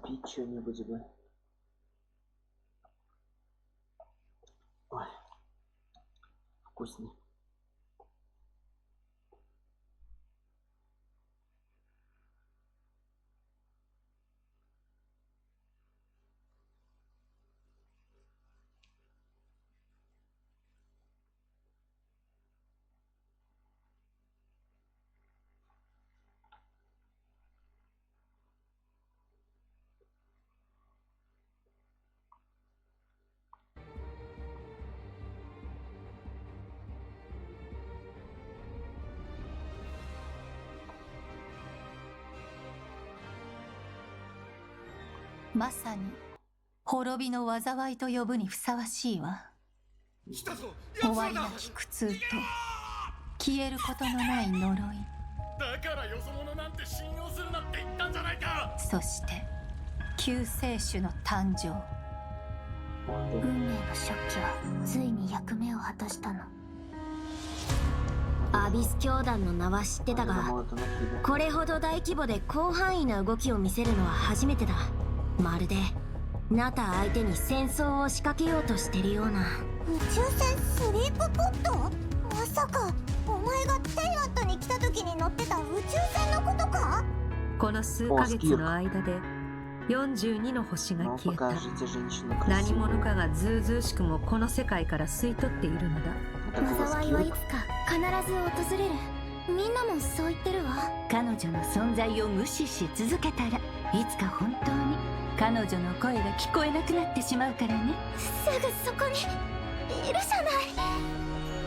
Попить что-нибудь бы. Ой, вкусно.まさに滅びの災いと呼ぶにふさわしいわ。終わりなき苦痛と消えることのない呪い。だからよそ者なんて信用するなって言ったんじゃないか。そして救世主の誕生。運命の食器はついに役目を果たしたの。アビス教団の名は知ってたが、これほど大規模で広範囲な動きを見せるのは初めてだ。まるでナタ相手に戦争を仕掛けようとしてるような。宇宙船スリープポット？まさかお前がテイラットに来た時に乗ってた宇宙船のことか？この数ヶ月の間で42の星が消えた。何者かがずうずうしくもこの世界から吸い取っているのだ。災いはいつか必ず訪れる。みんなもそう言ってるわ。彼女の存在を無視し続けたら、いつか本当に彼女の声が聞こえなくなってしまうからね。すぐそこにいるじゃない。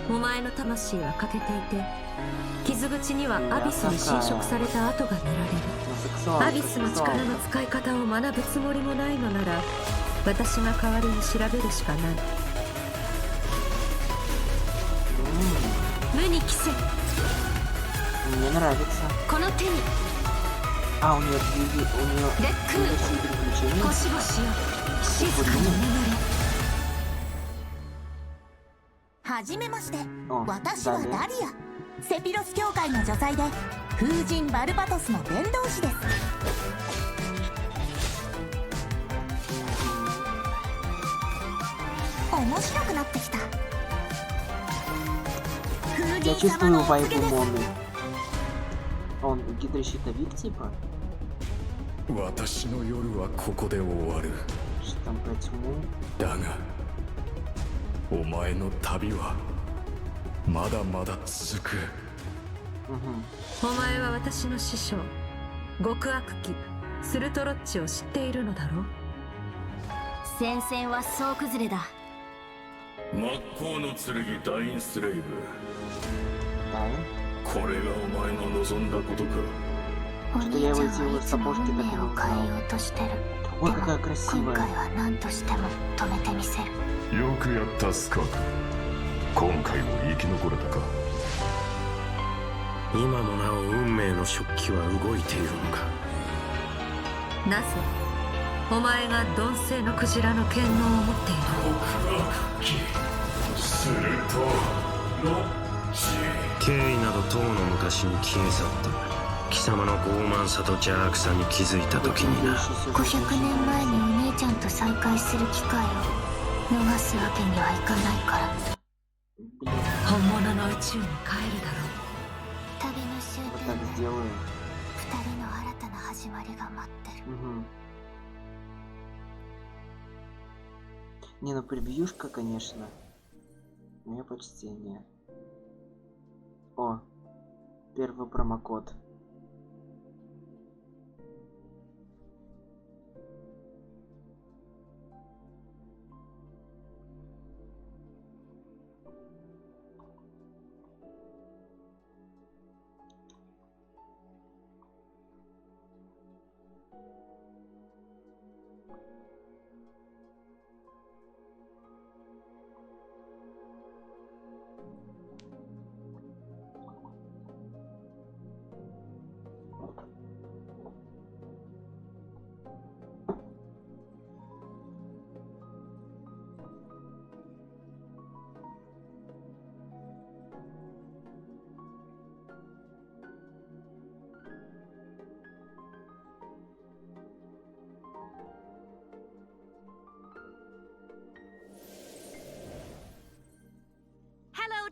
お前の魂は欠けていて、傷口にはアビスに侵食された跡が見られる。アビスの力の使い方を学ぶつもりもないのなら、私が代わりに調べるしかない。無に着せ。Мне нравится. この手に。А, у нее переключение. ゴシゴシよ、静かに眠れ。はじめまして、私はダリア。セピロス教会の女祭で風神バルバトスの伝道師です。面白くなってきた。Я чувствую вайб Моны. Он гидрощитовик типа? 私の夜はここで終わる。Что там про тьму? だが、お前の旅はまだまだ続く。お前は私の師匠、極悪鬼スルトロッチを知っているのだろう。戦線は総崩れだ。真っ向の剣ダインスレイブ。これがお前の望んだことか。お兄ちゃんはいつも運命を変えようとしてる。でも今回は何としても止めてみせる。よくやったスカーク。今回も生き残れたか。今もなお運命の食器は動いているのか。なぜお前が鈍性のクジラの権能を持っている。極悪鬼スルトロッチ。経緯などとうの昔に消え去った。貴様の傲慢さと邪悪さに気づいた時にな。500年前にお姉ちゃんと再会する機会を逃すわけにはいかないから。本物の宇宙に帰るだろう。旅の終点で2人の新たな始まりが待ってる。Не, ну превьюшка, конечно. Мое почтение. О, первый промокод.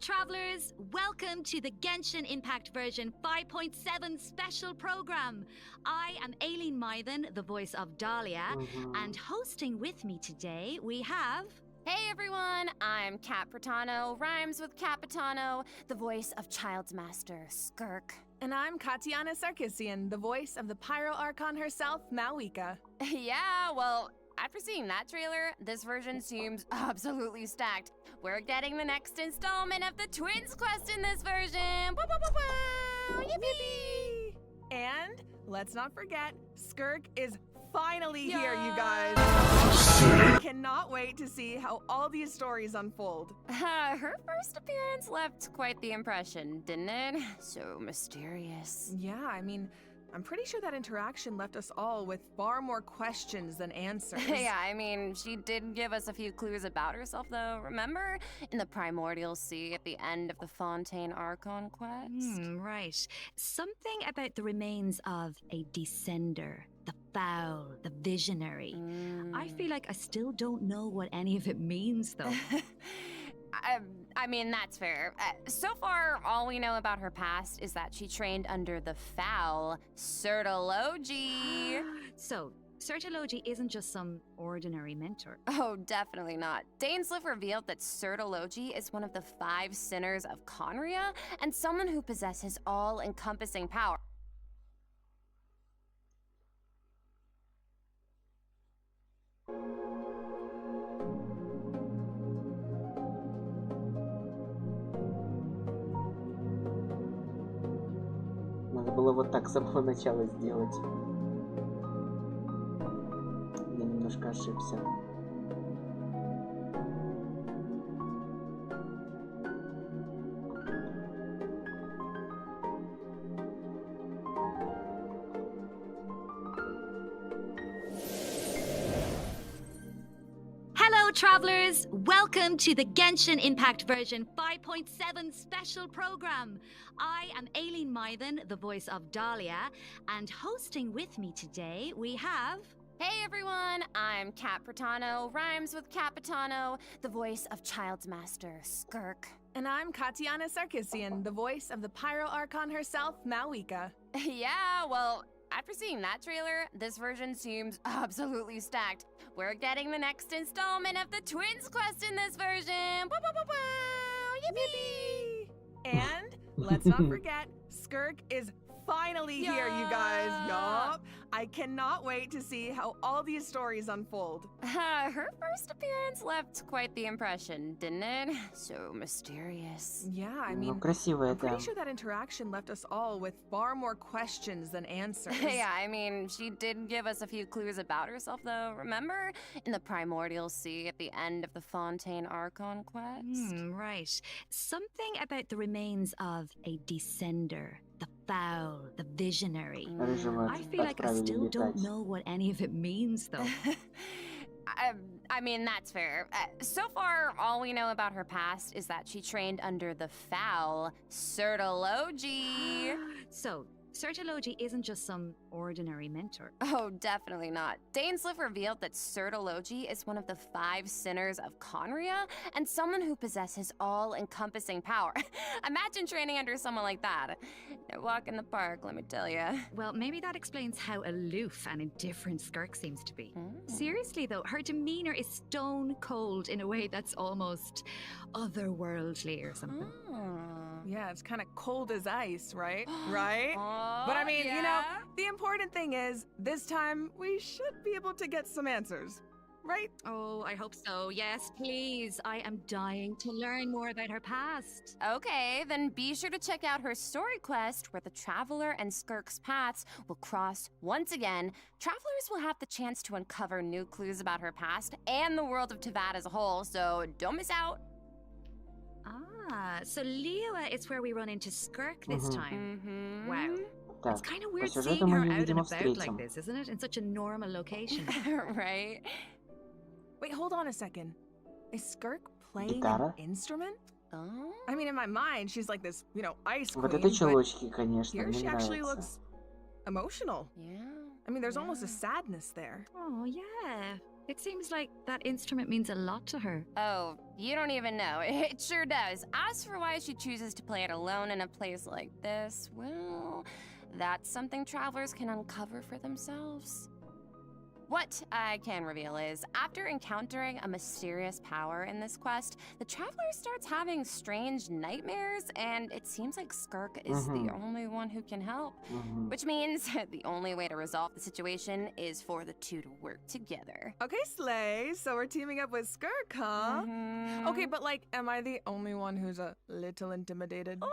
travelers! Welcome to the Genshin Impact version 5.7 special program. I am Aileen Mythen, the voice of Dahlia, and hosting with me today we have... Hey everyone, I'm Kat Pratano, rhymes with Capitano, the voice of Child's Master, Skirk. And I'm Katiana Sarkissian, the voice of the Pyro Archon herself, Malika. Yeah, well, after seeing that trailer, this version seems absolutely stacked. We're getting the next installment of the Twins quest in this version! Woo, woo, woo, woo! Yippee! And let's not forget, Skirk is finally here, you guys! I cannot wait to see how all these stories unfold. Her first appearance left quite the impression, didn't it? So mysterious. Yeah, I mean, I'm pretty sure that interaction left us all with far more questions than answers. Yeah, I mean, she did give us a few clues about herself, though. Remember? In the Primordial Sea at the end of the Fontaine Archon quest? Right. Something about the remains of a descender. The foul, the visionary. I feel like I still don't know what any of it means, though. I mean, that's fair. So far, all we know about her past is that she trained under the foul Certology. So, Certology isn't just some ordinary mentor. Oh, definitely not. Dainsliff revealed that Certology is one of the 5 sinners of Conria and someone who possesses all-encompassing power. Надо было вот так с самого начала сделать. Я немножко ошибся. Hello, travelers! Welcome to the Genshin Impact version 5.7 special program. I am Aileen Mythen, the voice of Dahlia, and hosting with me today we have... Hey everyone, I'm Kat Pratano, rhymes with Capitano, the voice of Child's Master, Skirk. And I'm Katiana Sarkissian, the voice of the Pyro Archon herself, Malika. Yeah, well, after seeing that trailer, this version seems absolutely stacked. We're getting the next installment of the Twins quest in this version! Woo, woo, woo, woo! Yippee! And let's not forget, Skirk is finally here, you guys. Yup. I cannot wait to see how all these stories unfold. Her first appearance left quite the impression, didn't it? So mysterious. Yeah, I mean, I'm pretty sure that interaction left us all with far more questions than answers. Yeah, I mean, she did give us a few clues about herself, though. Remember? In the Primordial Sea at the end of the Fontaine Archon quest? Right. Something about the remains of a descender. The foul, the visionary. I feel like I still don't know what any of it means, though. I mean, that's fair. So far, all we know about her past is that she trained under the foul Certology. So, Certology isn't just some ordinary mentor. Oh, definitely not. Dainsliff revealed that Certology is one of the 5 sinners of Conria and someone who possesses all-encompassing power. Imagine training under someone like that. No walk in the park, let me tell you. Well, maybe that explains how aloof and indifferent Skirk seems to be. Seriously, though, her demeanor is stone cold in a way that's almost otherworldly or something. Yeah, it's kind of cold as ice, right? Right? But I mean, you know, the important thing is, this time, we should be able to get some answers, right? Oh, I hope so. Yes, please. I am dying to learn more about her past. Okay, then be sure to check out her story quest where the Traveler and Skirk's paths will cross once again. Travelers will have the chance to uncover new clues about her past and the world of Teyvat as a whole, so don't miss out. Ah, so Liyue is where we run into Skirk this time. Wow. It's kind of weird seeing her out and about like this, isn't it? In such a normal location. Right? Wait, hold on a second. Is Skirk playing an instrument? Oh? I mean, in my mind, she's like this, you know, ice queen, Вот это челочки, конечно, here мне she actually нравится. looks emotional. Yeah. I mean, there's almost a sadness there. Oh, yeah. It seems like that instrument means a lot to her. Oh, you don't even know. It sure does. As for why she chooses to play it alone in a place like this, well, that's something travelers can uncover for themselves. What I can reveal is, after encountering a mysterious power in this quest, the traveler starts having strange nightmares, and it seems like Skirk is the only one who can help. Which means the only way to resolve the situation is for the two to work together. Okay, Slay, so we're teaming up with Skirk, huh? Okay, but like, am I the only one who's a little intimidated? What?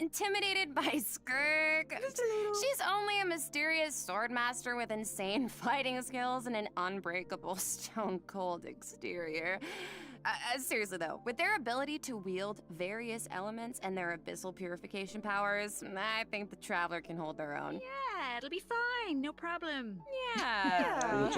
Intimidated by Skirk? Just a little. She's only a mysterious sword master with insane fighting skills and an unbreakable stone-cold exterior. Seriously though, with their ability to wield various elements and their abyssal purification powers, I think the traveler can hold their own. Yeah, it'll be fine, no problem. Yeah.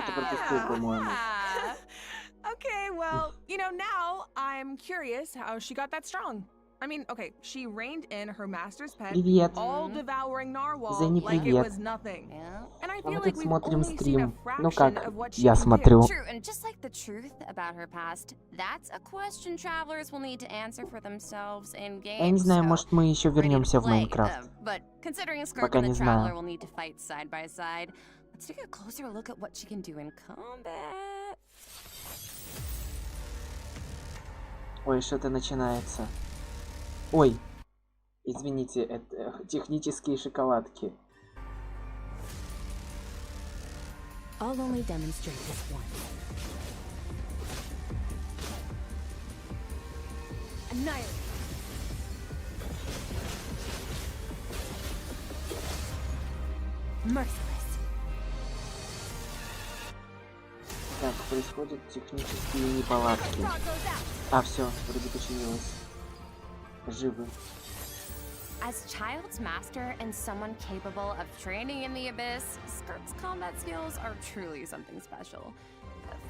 Okay, well, you know, now I'm curious how she got that strong. I mean, okay, she reined in her master's pet, all-devouring narwhal like it was nothing. And I feel like we've only seen a fraction of what she can do. True, and just like the truth about her past, that's a question travelers will need to answer for themselves in game. Я не знаю, может мы еще вернемся в Майнкрафт. But considering Skirk and the traveler will need to fight side by side, let's take a closer look at what she can do in combat. Ой, что-то начинается. Ой, извините, это технические шоколадки. I'll only demonstrate this once. Annihilate. Merciless. Так, происходят технические неполадки. А, все, вроде починилось. Живы. As Child's master and someone capable of training in the abyss, Skirk's combat skills are truly something special.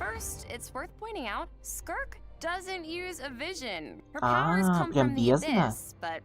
First, it's worth pointing out, Skirk doesn't use a vision. Her powers come from the abyss, but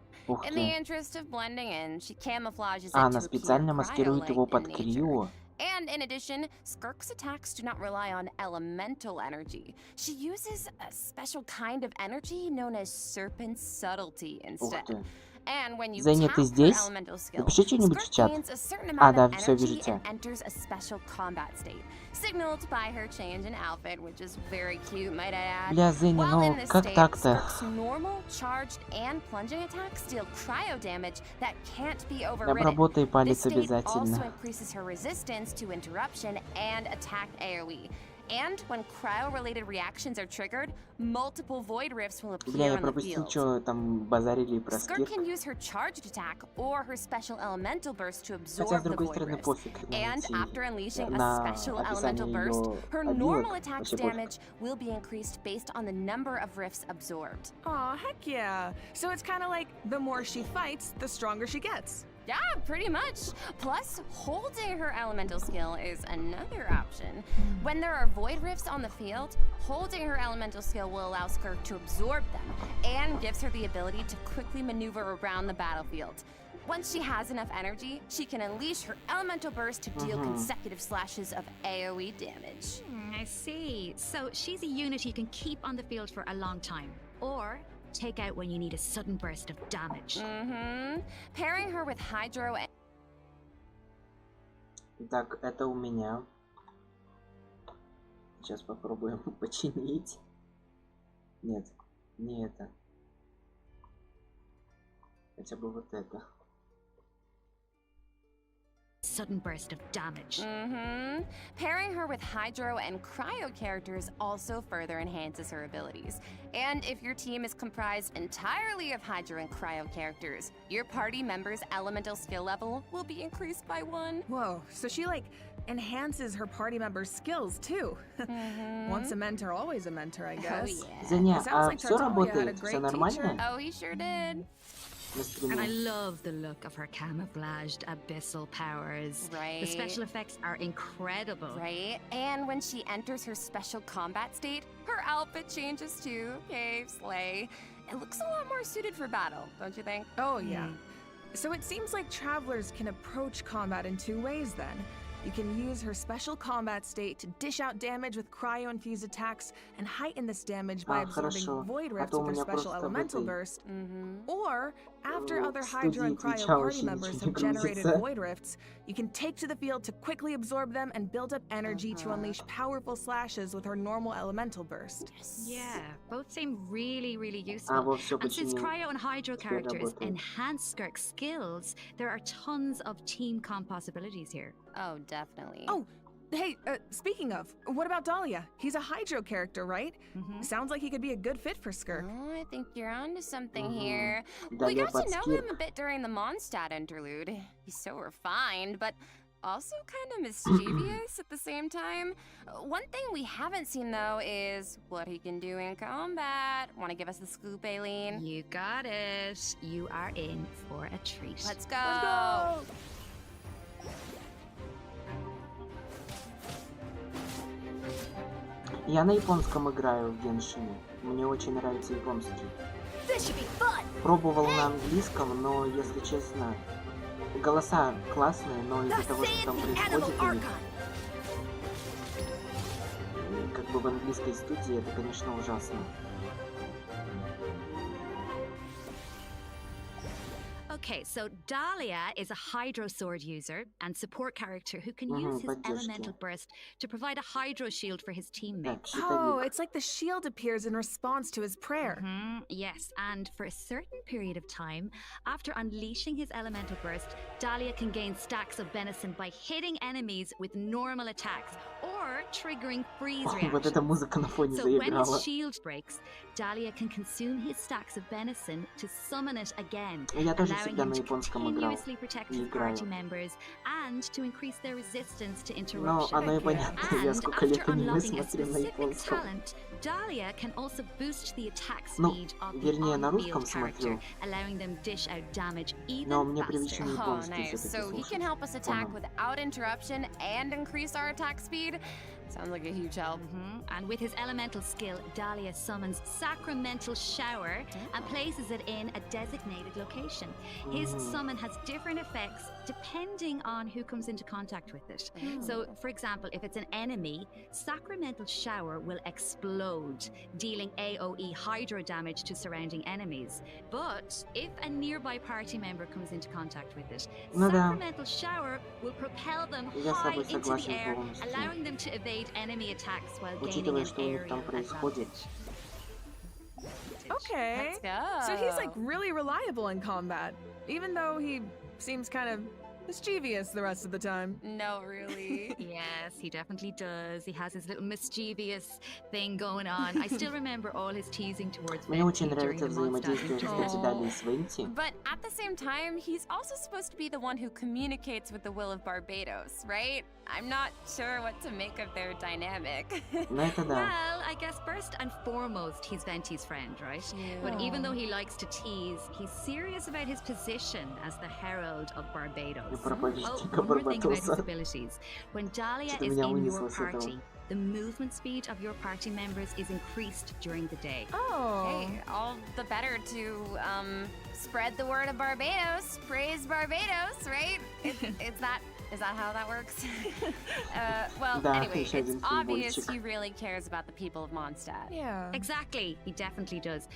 in the interest of blending in, she camouflages it Она to специально маскирует его под крио. And in addition, Skirk's attacks do not rely on elemental energy. She uses a special kind of energy known as serpent subtlety instead. And when you Зеня, tap ты her здесь? elemental skill, Напиши что-нибудь в Skirk чат. gains a certain А, amount да, of все, вижу energy тебя. and enters a special combat state, signaled by her change in outfit, which is very cute, might I add. Бля, Зеня, While in ну this как state, так-то? Skirk's normal, charged, and plunging attacks deal cryo damage that can't be overridden. Обработай This палец state also обязательно. increases her resistance to interruption and attack AoE. And when cryo-related reactions are triggered, multiple void rifts will Бля, appear я on the пропустил, field. что там базарили про Skirk скирк. can use her charged attack or her special elemental burst to Хотя, с absorb the другой void стороны, rifts. пофиг And after unleashing a на special описание elemental burst, ее her обилок. normal attack's Вообще пофиг. damage will be increased based on the number of rifts absorbed. Aw, heck yeah. So it's kind of like the more she fights, the stronger she gets. Yeah, pretty much. Plus, holding her elemental skill is another option. When there are void rifts on the field, holding her elemental skill will allow Skirk to absorb them and gives her the ability to quickly maneuver around the battlefield. Once she has enough energy, she can unleash her elemental burst to deal consecutive slashes of AoE damage. I see. So she's a unit you can keep on the field for a long time. Or take out when you need a sudden burst of damage. Pairing her with Hydro and... Так, это у меня. Сейчас попробуем починить. Нет, не это. Хотя бы вот это. Sudden burst of damage. Pairing her with Hydro and Cryo characters also further enhances her abilities. And if your team is comprised entirely of Hydro and Cryo characters, your party member's elemental skill level will be increased by 1. Whoa, so she like enhances her party members' skills too. Once a mentor, always a mentor, I guess. Oh, yeah. Зеня, It sounds а like все Tartaglia had a работает? Все great нормально? Oh, he sure did. And I love the look of her camouflaged abyssal powers. Right. The special effects are incredible. Right? And when she enters her special combat state, her outfit changes too. Okay, slay. It looks a lot more suited for battle, don't you think? Oh, yeah. So it seems like travelers can approach combat in 2 ways then. You can use her special combat state to dish out damage with cryo-infused attacks and heighten this damage by absorbing void rifts with her special elemental burst. Or, after other Hydro and Cryo party members have generated void rifts, you can take to the field to quickly absorb them and build up energy to unleash powerful slashes with her normal elemental burst. Yeah, both seem really, really useful. And since Cryo and Hydro characters enhance Skirk's skills, there are tons of team comp possibilities here. Oh, definitely. Oh, hey, speaking of, what about Dahlia? He's a Hydro character, right? Sounds like he could be a good fit for Skirk. Oh, I think you're onto something here. We got to know him a bit during the Mondstadt interlude. He's so refined, but also kind of mischievous at the same time. One thing we haven't seen, though, is what he can do in combat. Want to give us the scoop, Aileen? You got it. You are in for a treat. Let's go! Let's go! Я на японском играю в геншине. Мне очень нравится японский. Пробовал на английском, но, если честно, голоса классные, но из-за того, что там происходит у них, как бы в английской студии, это, конечно, ужасно. Okay, so Dahlia is a Hydro Sword user and support character who can use his elemental burst to provide a Hydro shield for his teammates. Oh, it's like the shield appears in response to his prayer. Yes, and for a certain period of time, after unleashing his elemental burst, Dahlia can gain stacks of benison by hitting enemies with normal attacks or triggering freeze reactions. So when his shield breaks, Dahlia can consume his stacks of benison to summon it again, allowing him to continuously protect his party members and to increase their resistance to interruption. And after unlocking a specific talent, Dahlia can also boost the attack speed of the on-field character, allowing them dish out damage even faster. Oh, nice. So he can help us attack without interruption and increase our attack speed? Sounds like a huge help. And with his elemental skill, Dahlia summons Sacramental Shower and places it in a designated location. His summon has different effects depending on who comes into contact with it. So, for example, if it's an enemy, Sacramental Shower will explode, dealing AoE Hydro damage to surrounding enemies. But if a nearby party member comes into contact with it, Sacramental Shower will propel them high into the air, allowing them to evade enemy attacks while gaining an area advantage. Okay, Let's go. So he's like really reliable in combat, even though he seems kind of mischievous the rest of the time. No, really. Yes, he definitely does. He has his little mischievous thing going on. I still remember all his teasing towards Мне очень нравится взаимодействие, кстати, Дали с Венти. But at the same time, he's also supposed to be the one who communicates with the will of Barbados, right? I'm not sure what to make of their dynamic. Well, I guess first and foremost, he's Venti's friend, right? Yeah. But even though he likes to tease, he's serious about his position as the Herald of Barbados. Oh, one more thing about his abilities. When Dahlia is in your party, the movement speed of your party members is increased during the day. Oh. Hey, all the better to spread the word of Barbados. Praise Barbados, right? Is that how that works? Well, anyway, it's obvious he really cares about the people of Mondstadt. Yeah. Exactly, he definitely does.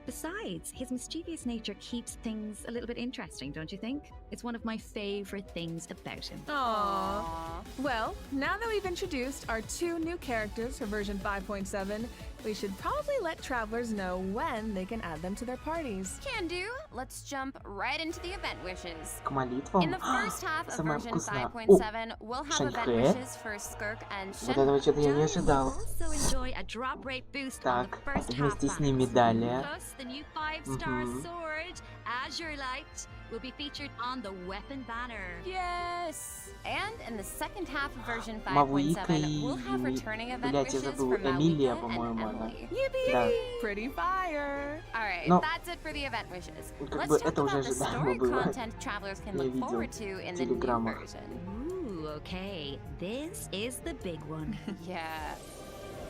Besides, his mischievous nature keeps things a little bit interesting, don't you think? It's one of my favorite things about him. Aww. Well, now that we've introduced our two new characters for version 5.7, we should probably let travelers know when they can add them to their parties. Can do. Let's jump right into the event wishes. К молитвам. In the first half of Самое version вкусное. 5.7, we'll have event Шанхэ. wishes for Skirk and Вот этого что-то я не ожидал. Also enjoy a drop rate boost on the Так, first half вместе с ними banners. далее. Plus, the new 5-star sword, Azure Light, will be featured on the weapon banner. Yes! And in the second half of version Мавуика 5.7, и... we'll have returning event Блядь, я wishes забыл. for Эмилия, Malika по-моему, and она. Emily. Да. Pretty fire. Alright, Но that's it for the event wishes. как бы Let's talk это уже about the ожидаемо story было. content travelers can Я look видел forward to in в the new телеграммах. version. Ooh, okay. This is the big one. Yeah.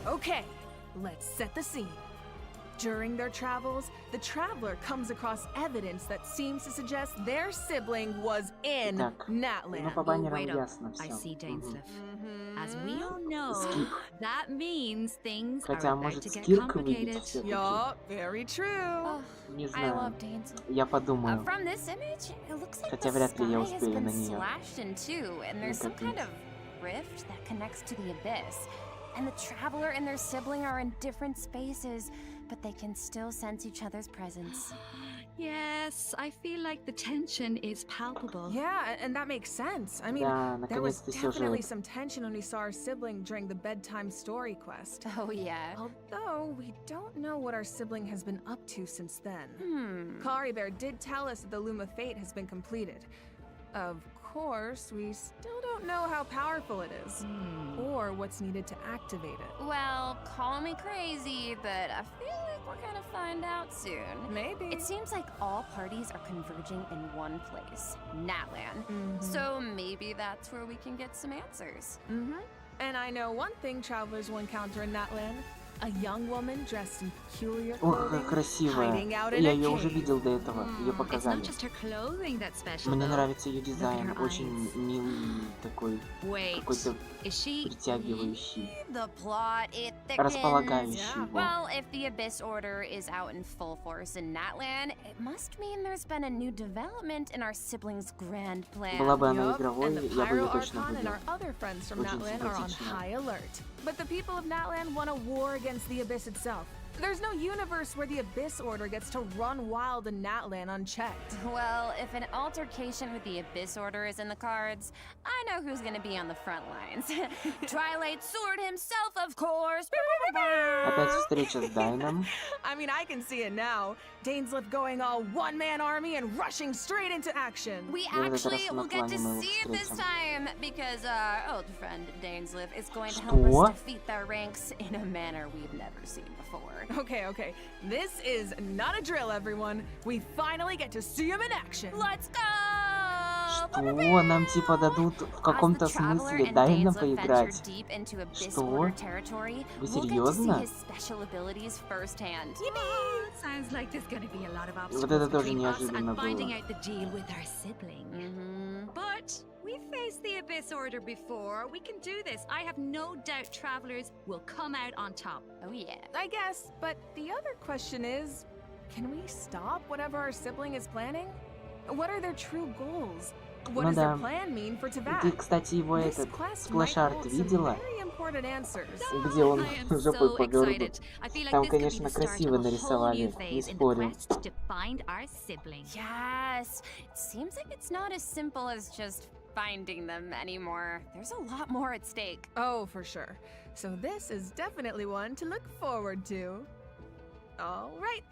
Okay, let's set the scene. During their travels, the traveler comes across evidence that seems to suggest their sibling was in Natland. по баннерам ясно I всё. see Dainsleif. As we all know, that means things are Хотя, about может, to get Скирка выйдет complicated. всё-таки. Yup, very true. Не I знаю. love Dainsleif. Я подумаю. From this image, it looks like Хотя the вряд ли я sky has успею на been неё slashed in two, and there's some kind of rift that connects to the abyss. And the traveler and their sibling are in different spaces, but they can still sense each other's presence. Yes, I feel like the tension is palpable. Yeah, and that makes sense. I mean, Да, there was наконец-то definitely сюжет. some tension when we saw our sibling during the bedtime story quest. Oh, yeah. Although, we don't know what our sibling has been up to since then. Kari Bear did tell us that the Loom of Fate has been completed. Of course, we still don't know how powerful it is, or what's needed to activate it. Well, call me crazy, but I feel like we're gonna find out soon. Maybe. It seems like all parties are converging in one place, Natland. So maybe that's where we can get some answers. And I know one thing travelers will encounter in Natland. A young woman dressed in peculiar Ох, clothing, как красивая. hiding out in Я a ее уже cave. видел до этого. Ее It's показали. not just her clothing that's special. Мне though. нравится ее дизайн. her Очень eyes. милый такой. Wait, Какой-то is she? притягивающий. The plot, it Располагающий thickens. его. Well, if the Abyss Order is out in full force in Natland, it must mean there's been a new development in our siblings' grand plan. Была бы она Yup, игровой, and the я бы ее Pyro точно Archon and выбрал. our other friends from Очень Natland are on симпатичная. high alert. But the people of Natland want a war against the Abyss itself. There's no universe where the Abyss Order gets to run wild in Natland unchecked. Well, if an altercation with the Abyss Order is in the cards, I know who's gonna be on the front lines. Twilight Sword himself, of course! Опять встреча с Дайном. I mean, I can see it now. Dainsleif going all one-man army and rushing straight into action. We Я в этот actually раз will get to наклоним его see it this встречам. time because our old friend Dainsleif is going to help Что? us defeat their ranks in a manner we've never seen before. Okay. This is not a drill, everyone. We finally get to see him in action. Let's go! Что? Нам типа дадут в каком-то смысле Дайна поиграть? Что? Вы серьезно? Sounds like there's gonna be a lot of Вот это obstacles тоже between us неожиданно and finding было. out the deal with our sibling. But we faced the Abyss Order before. We can do this. I have no doubt travelers will come out on top. Oh yeah. I guess, but the other question is, can we stop whatever our sibling is planning? What are their true goals? What Ну does their да. plan mean for Tibet? Ты, кстати, его This этот quest might сплэш-арт hold some видела? very important answers. Где он I am жопой so повернут. excited. I feel like Там, this could be конечно, the start красиво of a whole new нарисовали, не phase in the спорю. quest to find our sibling. Yes. It seems like it's not as simple as just finding them anymore. There's a lot more at stake. Oh, for sure. So this is definitely one to look forward to. All right.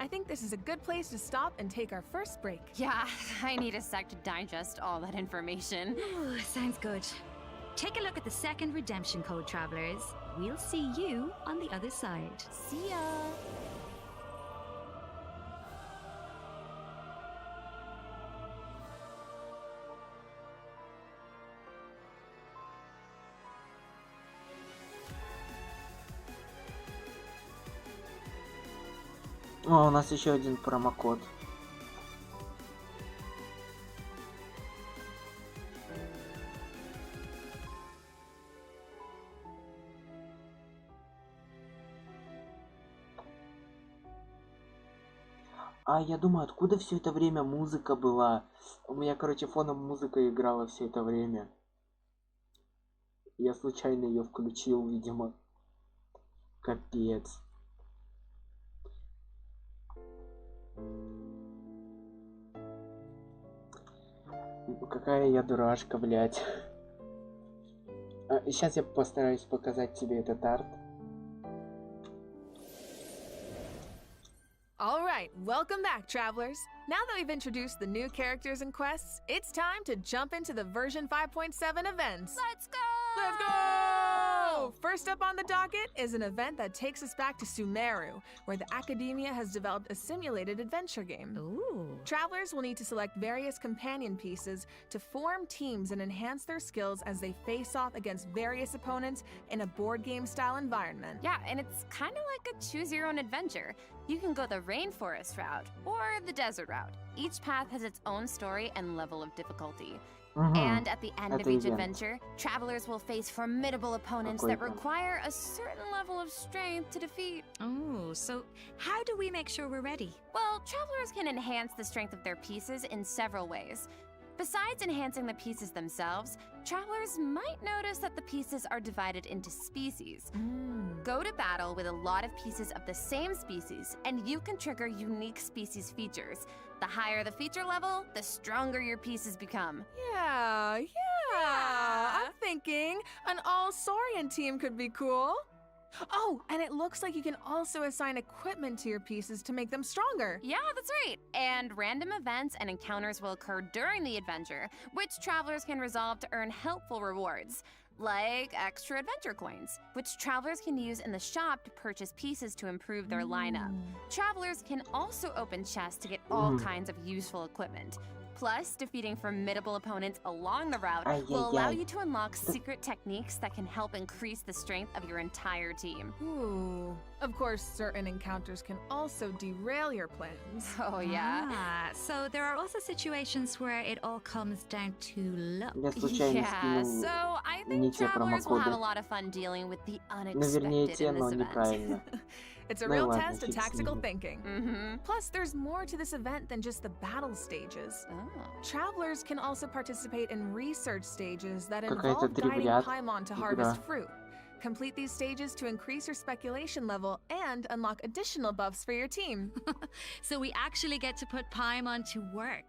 I think this is a good place to stop and take our first break. Yeah, I need a sec to digest all that information. Ooh, sounds good. Take a look at the second redemption code, travelers. We'll see you on the other side. See ya. О, у нас еще один промокод. А я думаю, откуда все это время музыка была? У меня, короче, фоном музыка играла все это время. Я случайно ее включил, видимо. Капец. Какая я дурашка, блядь. Сейчас я постараюсь показать тебе этот арт. Alright, welcome back, travelers. Now that we've introduced the new characters and quests, it's time to jump into the version 5.7 events. Let's go! Let's go! First up on the docket is an event that takes us back to Sumeru, where the Academia has developed a simulated adventure game. Ooh. Travelers will need to select various companion pieces to form teams and enhance their skills as they face off against various opponents in a board game style environment. Yeah, and it's kind of like a choose your own adventure. You can go the rainforest route or the desert route. Each path has its own story and level of difficulty. And at the end of each adventure, travelers will face formidable opponents that require a certain level of strength to defeat. Oh, so how do we make sure we're ready? Well, travelers can enhance the strength of their pieces in several ways. Besides enhancing the pieces themselves, travelers might notice that the pieces are divided into species. Go to battle with a lot of pieces of the same species, and you can trigger unique species features. The higher the feature level, the stronger your pieces become. Yeah. I'm thinking an all-Saurian team could be cool. Oh, and it looks like you can also assign equipment to your pieces to make them stronger. Yeah, that's right. And random events and encounters will occur during the adventure, which travelers can resolve to earn helpful rewards, like extra adventure coins, which travelers can use in the shop to purchase pieces to improve their lineup. Travelers can also open chests to get all kinds of useful equipment. Plus, defeating formidable opponents along the route will allow you to unlock secret techniques that can help increase the strength of your entire team. Ooh. Of course, certain encounters can also derail your plans. Oh, yeah? So there are also situations where it all comes down to luck. Yeah, so I think travelers will have a lot of fun dealing with the unexpected in this event. It's a real test of tactical thinking. Plus, there's more to this event than just the battle stages. Travelers can also participate in research stages that involve guiding Paimon to harvest fruit. Complete these stages to increase your speculation level and unlock additional buffs for your team. So we actually get to put Paimon to work.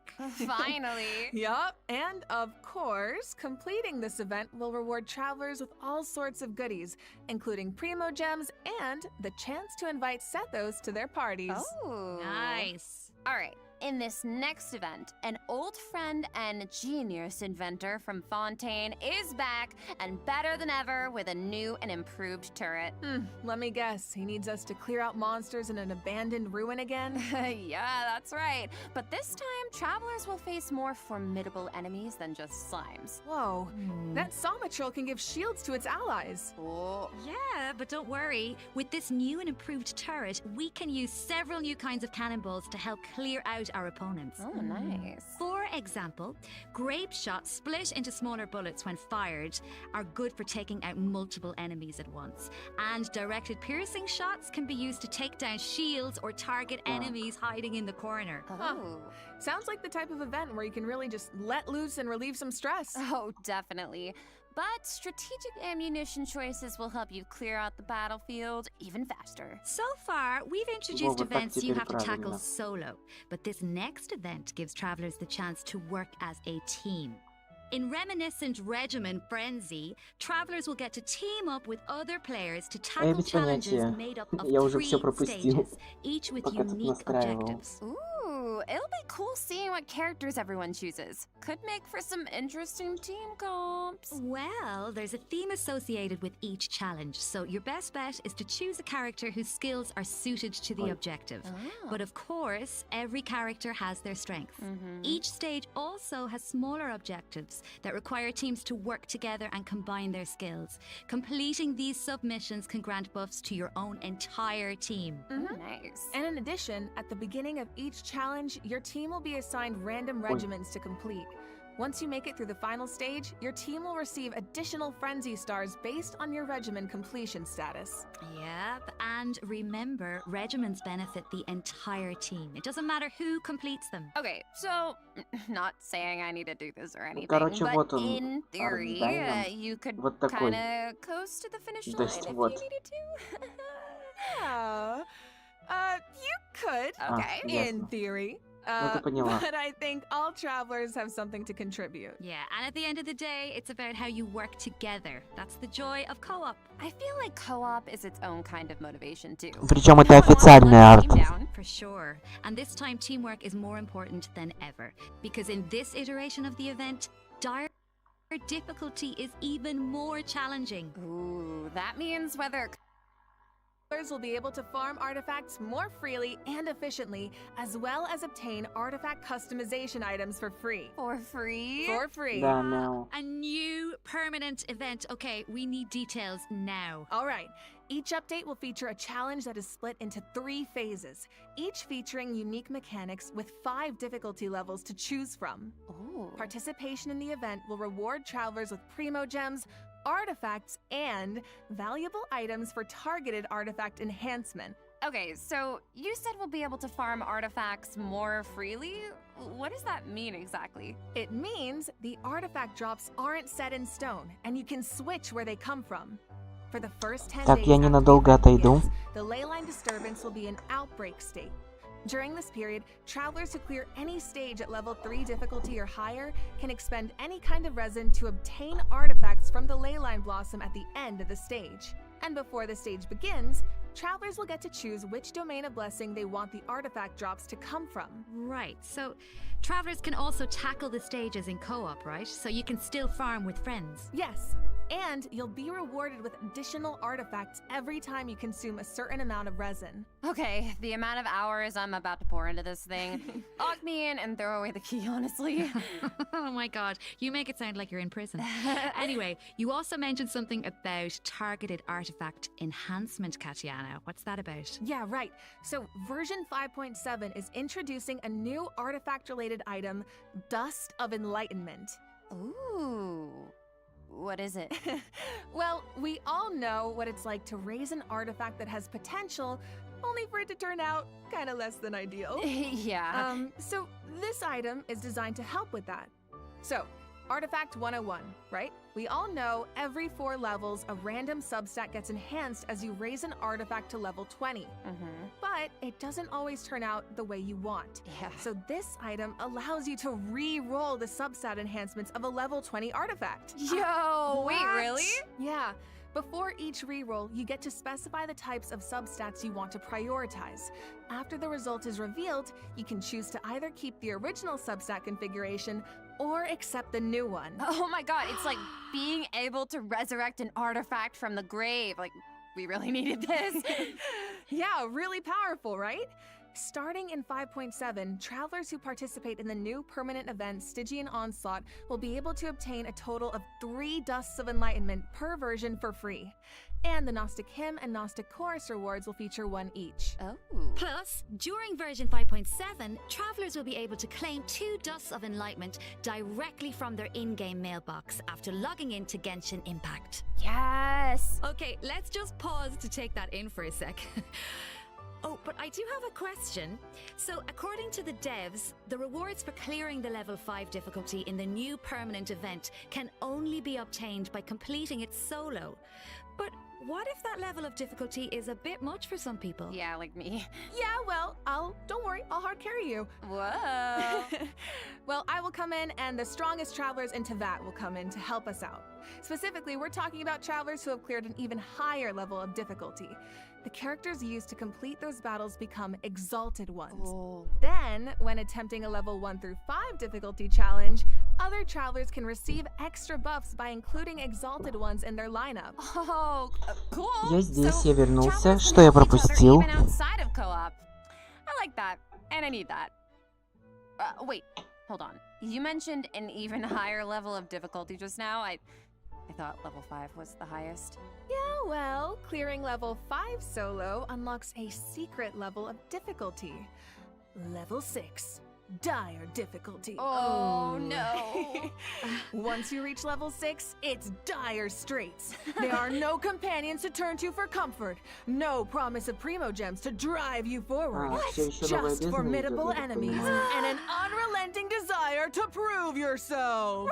Finally. Yup, and of course, completing this event will reward travelers with all sorts of goodies, including primo gems and the chance to invite Sethos to their parties. Oh, nice. All right. In this next event, an old friend and genius inventor from Fontaine is back and better than ever with a new and improved turret. Let me guess, he needs us to clear out monsters in an abandoned ruin again? Yeah, that's right. But this time, travelers will face more formidable enemies than just slimes. Whoa, that Somatril can give shields to its allies. Oh. Yeah, but don't worry. With this new and improved turret, we can use several new kinds of cannonballs to help clear out our opponents. Oh, nice. For example, grape shots split into smaller bullets when fired are good for taking out multiple enemies at once. And directed piercing shots can be used to take down shields or target enemies hiding in the corner. Sounds like the type of event where you can really just let loose and relieve some stress. Oh, definitely. But strategic ammunition choices will help you clear out the battlefield even faster. So far, we've introduced events you have to tackle solo, but this next event gives travelers the chance to work as a team. In reminiscent Regimen Frenzy, travelers will get to team up with other players to tackle challenges made up of 3 stages, each with unique objectives. Ooh, it'll be cool seeing what characters everyone chooses. Could make for some interesting team comps. Well, there's a theme associated with each challenge, so your best bet is to choose a character whose skills are suited to the objective. But of course, every character has their strengths. Each stage also has smaller objectives that require teams to work together and combine their skills. Completing these submissions can grant buffs to your own entire team. Nice. And in addition, at the beginning of each challenge, your team will be assigned random regiments to complete. Once you make it through the final stage, your team will receive additional frenzy stars based on your regimen completion status. Yep, and remember, regiments benefit the entire team. It doesn't matter who completes them. Okay, so, not saying I need to do this or anything, Короче, but вот он, in theory, you could вот такой. kinda coast to the finish line if you needed to. Yeah. You could. Okay. In theory. But I think all travelers have something to contribute. Yeah, and at the end of the day, it's about how you work together. That's the joy of co-op. I feel like co-op is its own kind of motivation too. Причем это официальная арт. For sure. And this time, teamwork is more important than ever. Because in this iteration of the event, difficulty is even more challenging. Ooh, that means whether Travelers will be able to farm artifacts more freely and efficiently, as well as obtain artifact customization items for free. For free? For free. Да, no. A new permanent event. Okay, we need details now. All right. Each update will feature a challenge that is split into 3 phases, each featuring unique mechanics with 5 difficulty levels to choose from. Ooh. Participation in the event will reward travelers with primo gems, artifacts, and valuable items for targeted artifact enhancement. Okay, so you said we'll be able to farm artifacts more freely? What does that mean exactly? It means the artifact drops aren't set in stone, and you can switch where they come from. For the first 10 Так, days я after the ненадолго event отойду. begins, the leyline disturbance will be in outbreak state. During this period, travelers who clear any stage at level 3 difficulty or higher can expend any kind of resin to obtain artifacts from the leyline blossom at the end of the stage. And before the stage begins, travelers will get to choose which domain of blessing they want the artifact drops to come from. Right, so travelers can also tackle the stages in co-op, right? So you can still farm with friends. Yes, and you'll be rewarded with additional artifacts every time you consume a certain amount of resin. Okay, the amount of hours I'm about to pour into this thing. Lock me in and throw away the key, honestly. Oh my god, you make it sound like you're in prison. Anyway, you also mentioned something about targeted artifact enhancement, Katiana. What's that about? Yeah, right. So version 5.7 is introducing a new artifact-related item, Dust of Enlightenment. Ooh. What is it? Well, we all know what it's like to raise an artifact that has potential, only for it to turn out kind of less than ideal. Yeah. So this item is designed to help with that. So, Artifact 101, right? We all know every 4 levels, a random substat gets enhanced as you raise an artifact to level 20. But it doesn't always turn out the way you want. Yeah. So this item allows you to re-roll the substat enhancements of a level 20 artifact. Yo, wait, What? really? Yeah. Before each reroll, you get to specify the types of substats you want to prioritize. After the result is revealed, you can choose to either keep the original substat configuration or accept the new one. Oh my god, it's like being able to resurrect an artifact from the grave. Like, we really needed this. Yeah, really powerful, right? Starting in 5.7, travelers who participate in the new permanent event Stygian Onslaught will be able to obtain a total of 3 Dusts of Enlightenment per version for free. And the Gnostic Hymn and Gnostic Chorus rewards will feature 1 each. Oh. Plus, during version 5.7, travelers will be able to claim 2 Dusts of Enlightenment directly from their in-game mailbox after logging into Genshin Impact. Yes! Okay, let's just pause to take that in for a sec. Oh, but I do have a question. So, according to the devs, the rewards for clearing the level 5 difficulty in the new permanent event can only be obtained by completing it solo. But what if that level of difficulty is a bit much for some people? Yeah, like me. Yeah, well, don't worry, I'll hard carry you. Whoa. Well, I will come in and the strongest travelers into that will come in to help us out. Specifically, we're talking about travelers who have cleared an even higher level of difficulty. The characters used to complete those battles become Exalted Ones. Oh. Then, when attempting a level 1 through 5 difficulty challenge, other travelers can receive extra buffs by including Exalted Ones in their lineup. Oh, cool. Я здесь, So, я вернулся. travelers Что я can help each other пропустил? even outside of co-op. I like that, and I need that. Wait, hold on. You mentioned an even higher level of difficulty just now. I thought level 5 was the highest. Yeah, well, clearing level 5 solo unlocks a secret level of difficulty. Level 6. Dire difficulty. Oh no. Once you reach level 6, it's dire straits. There are no companions to turn to for comfort, no promise of primo gems to drive you forward. Just formidable enemies and an unrelenting desire to prove yourself.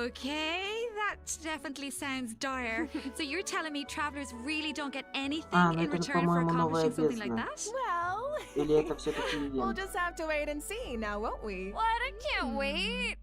Okay, that definitely sounds dire. So you're telling me travelers really don't get anything in return for accomplishing something like that? Well, Или это все-таки we'll ивент? just have to wait and see now, won't we? What? I can't wait.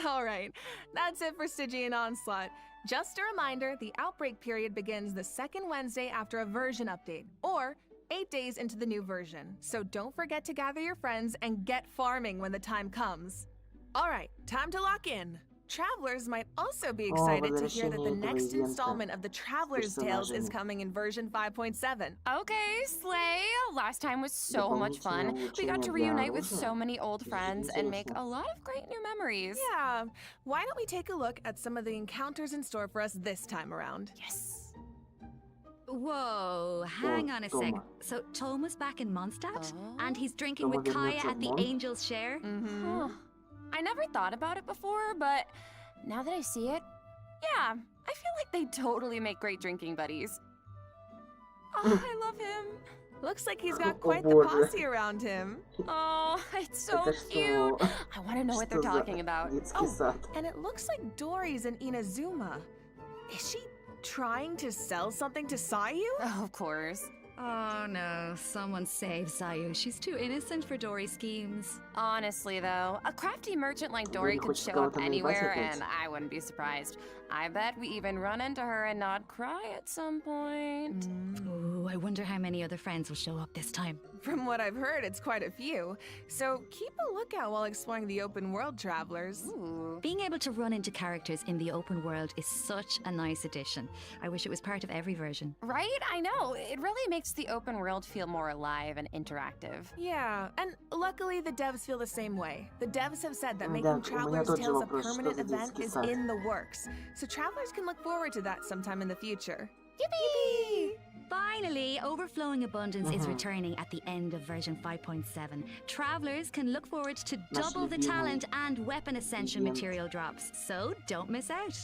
All right, that's it for Stygian Onslaught. Just a reminder, the outbreak period begins the second Wednesday after a version update, or 8 days into the new version. So don't forget to gather your friends and get farming when the time comes. Alright, time to lock in. Travelers might also be excited to hear that the next installment of the Traveler's Tales is coming in version 5.7. Okay, slay! Last time was so much fun. We got to reunite with so many old friends and make a lot of great new memories. Yeah, why don't we take a look at some of the encounters in store for us this time around? Yes! Whoa, hang on a sec. So Toma's back in Mondstadt? And he's drinking with Kaya at the Angel's Share? Huh. I never thought about it before, but now that I see it, yeah, I feel like they totally make great drinking buddies. Oh, I love him. Looks like he's got quite the posse around him. Oh, it's so cute. I want to know what they're talking about. Oh, and it looks like Dory's in Inazuma. Is she trying to sell something to Sayu? Oh, of course. Oh no, someone save Sayu. She's too innocent for Dory's schemes. Honestly though, a crafty merchant like Dory could show up anywhere and I wouldn't be surprised. I bet we even run into her and not cry at some point. Ooh, I wonder how many other friends will show up this time. From what I've heard, it's quite a few. So keep a lookout while exploring the open world, travelers. Ooh. Being able to run into characters in the open world is such a nice addition. I wish it was part of every version. Right? I know. It really makes the open world feel more alive and interactive. Yeah, and luckily the devs feel the same way. The devs have said that making Traveler's Tales a permanent event is in the works, so travelers can look forward to that sometime in the future. Yippee! Finally, Overflowing Abundance is returning at the end of version 5.7. Travelers can look forward to double the talent and weapon ascension material drops, so don't miss out.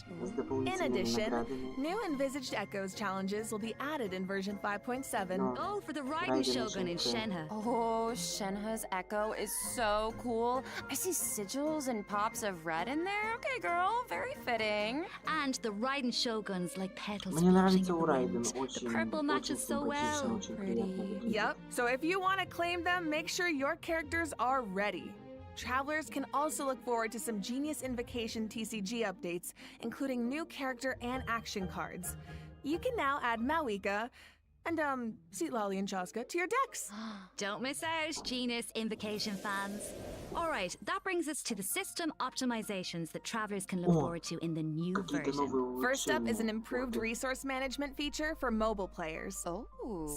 In addition, new Envisaged Echoes challenges will be added in version 5.7. Oh, for the Raiden Shogun in Shenhe. Oh, Shenhe's Echo is so cool. I see sigils and pops of red in there. Okay, girl, very fitting. And the Raiden Shoguns like petals floating in the wind. The purple matches so well. Pretty. Yep, so if you want to claim them, make sure your characters are ready. Travelers can also look forward to some Genius Invocation TCG updates, including new character and action cards. You can now add Mawika and, Seatlolly and Chaska to your decks. Don't miss out, Genius Invocation fans. Alright, that brings us to the system optimizations that travelers can look forward to in the new version. First up is an improved resource management feature for mobile players. Oh.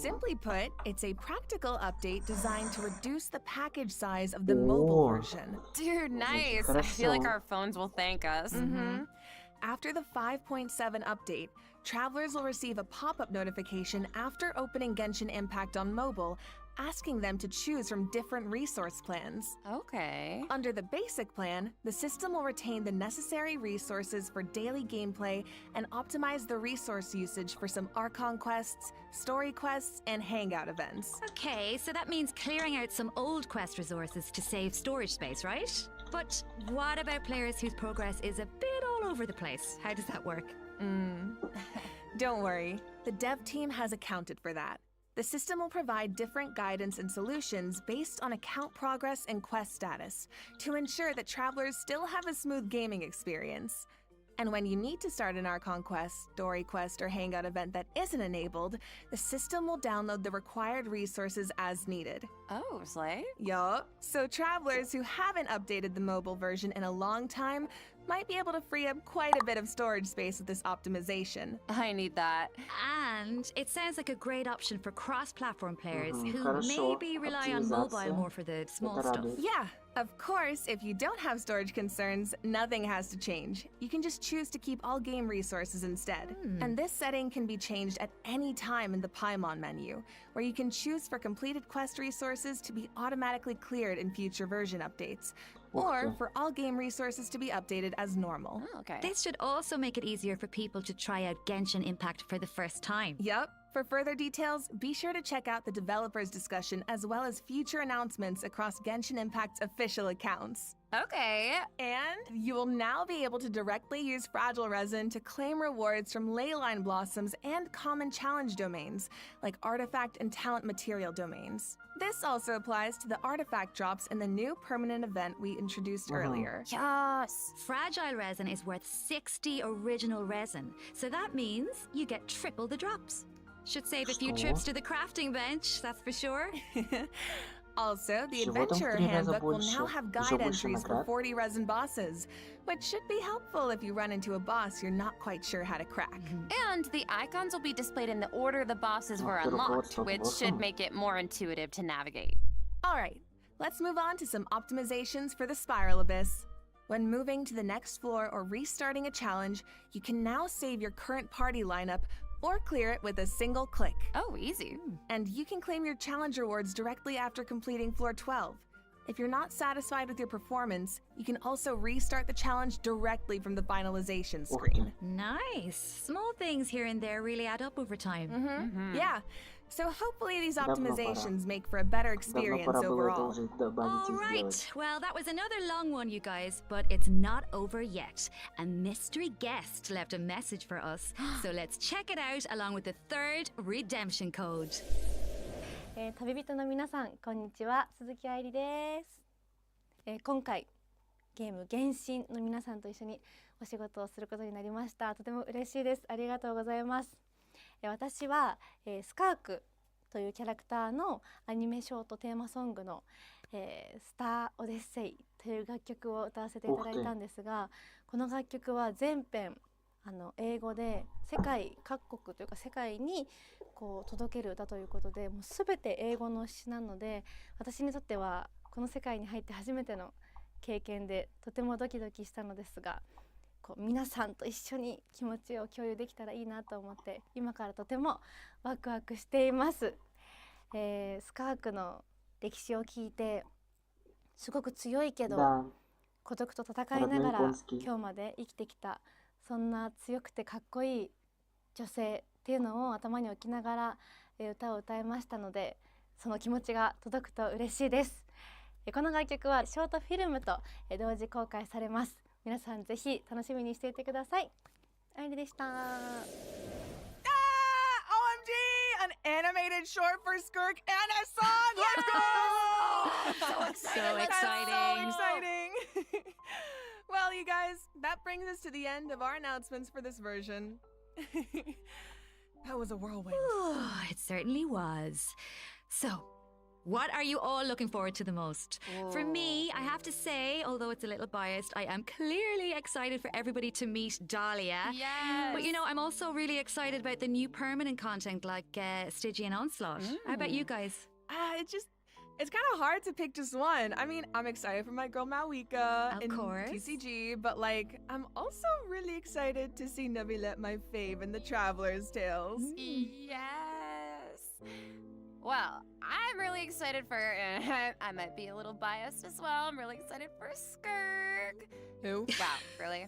Simply put, it's a practical update designed to reduce the package size of the mobile version. Dude, nice. I feel like our phones will thank us. After the 5.7 update, travelers will receive a pop-up notification after opening Genshin Impact on mobile, asking them to choose from different resource plans. Okay. Under the basic plan, the system will retain the necessary resources for daily gameplay and optimize the resource usage for some Archon quests, story quests, and hangout events. Okay, so that means clearing out some old quest resources to save storage space, right? But what about players whose progress is a bit all over the place? How does that work? Don't worry, the dev team has accounted for that. The system will provide different guidance and solutions based on account progress and quest status to ensure that travelers still have a smooth gaming experience. And when you need to start an Archon quest, story quest, or hangout event that isn't enabled, the system will download the required resources as needed. Oh, slay? Yup. So travelers who haven't updated the mobile version in a long time might be able to free up quite a bit of storage space with this optimization. I need that. And it sounds like a great option for cross-platform players who maybe rely on mobile more for the small stuff. Yeah, of course, if you don't have storage concerns, nothing has to change. You can just choose to keep all game resources instead. And this setting can be changed at any time in the Paimon menu, where you can choose for completed quest resources to be automatically cleared in future version updates, or for all game resources to be updated as normal. Oh, okay. This should also make it easier for people to try out Genshin Impact for the first time. Yup. For further details, be sure to check out the developers' discussion as well as future announcements across Genshin Impact's official accounts. Okay. And you will now be able to directly use Fragile Resin to claim rewards from Leyline Blossoms and common challenge domains, like artifact and talent material domains. This also applies to the artifact drops in the new permanent event we introduced earlier. Yes! Fragile Resin is worth 60 original resin, so that means you get triple the drops. Should save a few trips to the crafting bench, that's for sure. Also, the Чего там в Adventurer 3 раза Handbook will больше? now have Еще guide больше entries for наград? 40 resin bosses, which should be helpful if you run into a boss you're not quite sure how to crack. And the icons will be displayed in the order the bosses were Ах ты, unlocked, руководство which боссом. should make it more intuitive to navigate. Alright, let's move on to some optimizations for the Spiral Abyss. When moving to the next floor or restarting a challenge, you can now save your current party lineup or clear it with a single click. Oh, easy. And you can claim your challenge rewards directly after completing floor 12. If you're not satisfied with your performance, you can also restart the challenge directly from the finalization screen. Nice. Small things here and there really add up over time. Yeah, so hopefully these Давно пора. optimizations make for a better Давно experience пора было это overall. уже добавить и All right. сделать. Well, that was another long one, you guys, but it's not over yet. A mystery guest left a message for us, so let's check it out along with the third redemption code. 旅人の皆さん、こんにちは。鈴木愛理です。今回ゲーム原神の皆さんと一緒にお仕事をすることになりました。とても嬉しいです。ありがとうございます。私は、スカークというキャラクターのアニメショートテーマソングの、スターオデッセイという楽曲を歌わせていただいたんですが、この楽曲は全編英語で世界各国というか世界にこう届ける歌ということで、もう全て英語の詩なので、私にとってはこの世界に入って初めての経験でとてもドキドキしたのですが、こう皆さんと一緒に気持ちを共有できたらいいなと思って今からとてもワクワクしています。スカークの歴史を聞いてすごく強いけど孤独と戦いながら今日まで生きてきた、そんな強くてかっこいい女性っていうのを頭に置きながら歌を歌いましたので、その気持ちが届くと嬉しいです。この楽曲はショートフィルムと同時公開されます。皆さんぜひ楽しみにしていてください。あいりでした。OMG! An animated short for Skirk and a song! Let's go! So exciting. So exciting! Well, you guys, that brings us to the end of our announcements for this version. That was a whirlwind. It certainly was. So, what are you all looking forward to the most? For me, I have to say, although it's a little biased, I am clearly excited for everybody to meet Dahlia. Yes. But you know, I'm also really excited about the new permanent content like Stygian Onslaught. How about you guys? It's kind of hard to pick just one. I mean, I'm excited for my girl Malwika in course. TCG, but like, I'm also really excited to see Navilet, my fave, in the Traveler's Tales. Yes. Well, I'm really excited for, I might be a little biased as well, I'm really excited for Skirk. Who? Wow, really?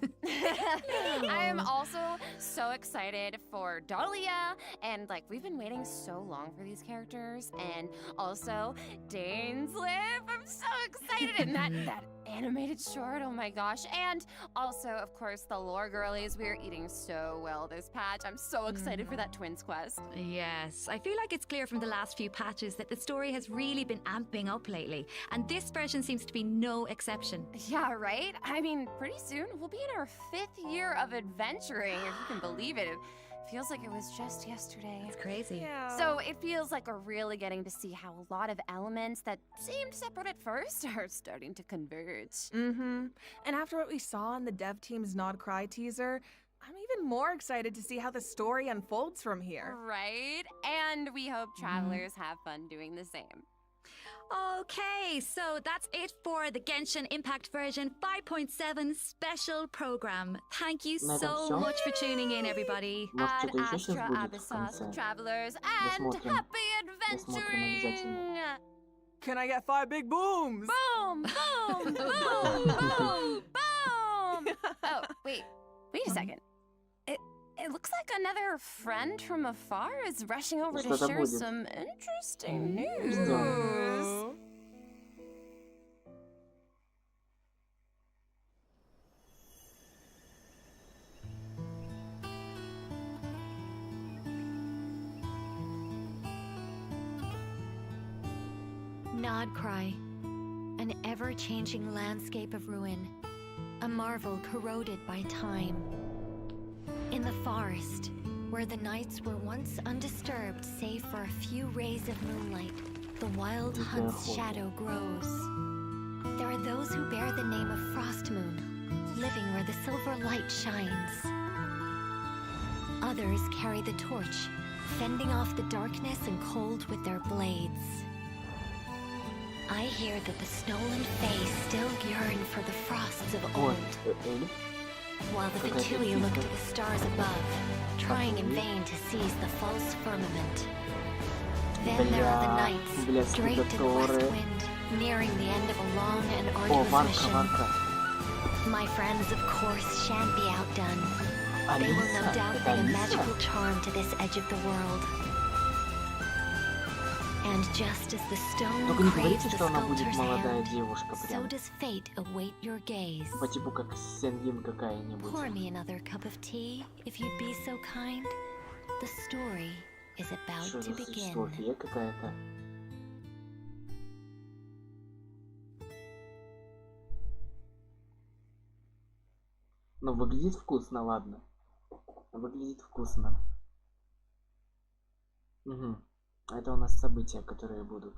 I am also so excited for Dahlia, and like, we've been waiting so long for these characters, and also Daneslip, I'm so excited, and that animated short, oh my gosh, and also, of course, the lore girlies, we're eating so well this patch. I'm so excited for that Twins quest. Yes, I feel like it's clear from the last few patches that the story has really been amping up lately, and this version seems to be no exception. Yeah, right? I mean, pretty soon we'll be in our 5th year of adventuring, if you can believe it. It feels like it was just yesterday. It's crazy. Yeah. So it feels like we're really getting to see how a lot of elements that seemed separate at first are starting to converge. And after what we saw in the dev team's Nod Cry teaser, I'm even more excited to see how the story unfolds from here. Right? And we hope travelers have fun doing the same. Okay, so that's it for the Genshin Impact version 5.7 special program. Thank you so much for tuning in, everybody. Ad Astra Abyssos, travelers, and happy adventuring! Can I get 5 big booms? Boom! Boom! Boom! Boom! Boom! Oh, wait a second. It looks like another friend from afar is rushing over to share some interesting news. Nod Cry, an ever-changing landscape of ruin, a marvel corroded by time. In the forest, where the nights were once undisturbed save for a few rays of moonlight, the wild hunt's shadow grows. There are those who bear the name of Frost Moon, living where the silver light shines. Others carry the torch, fending off the darkness and cold with their blades. I hear that the snow and fae still yearn for the frosts of old, while the Fatui look to the stars above, trying in vain to seize the false firmament. Then there are the nights, draped in the west wind, nearing the end of a long and arduous mission. My friends, of course, shan't be outdone. They will no doubt bring a magical charm to this edge of the world. And just as the stone craves the sculptor's hand, so does fate await your gaze. Pour me another cup of tea, if you'd be so kind. The story is about to begin. Но выглядит вкусно, ладно. Выглядит вкусно. Угу. Это у нас события, которые будут.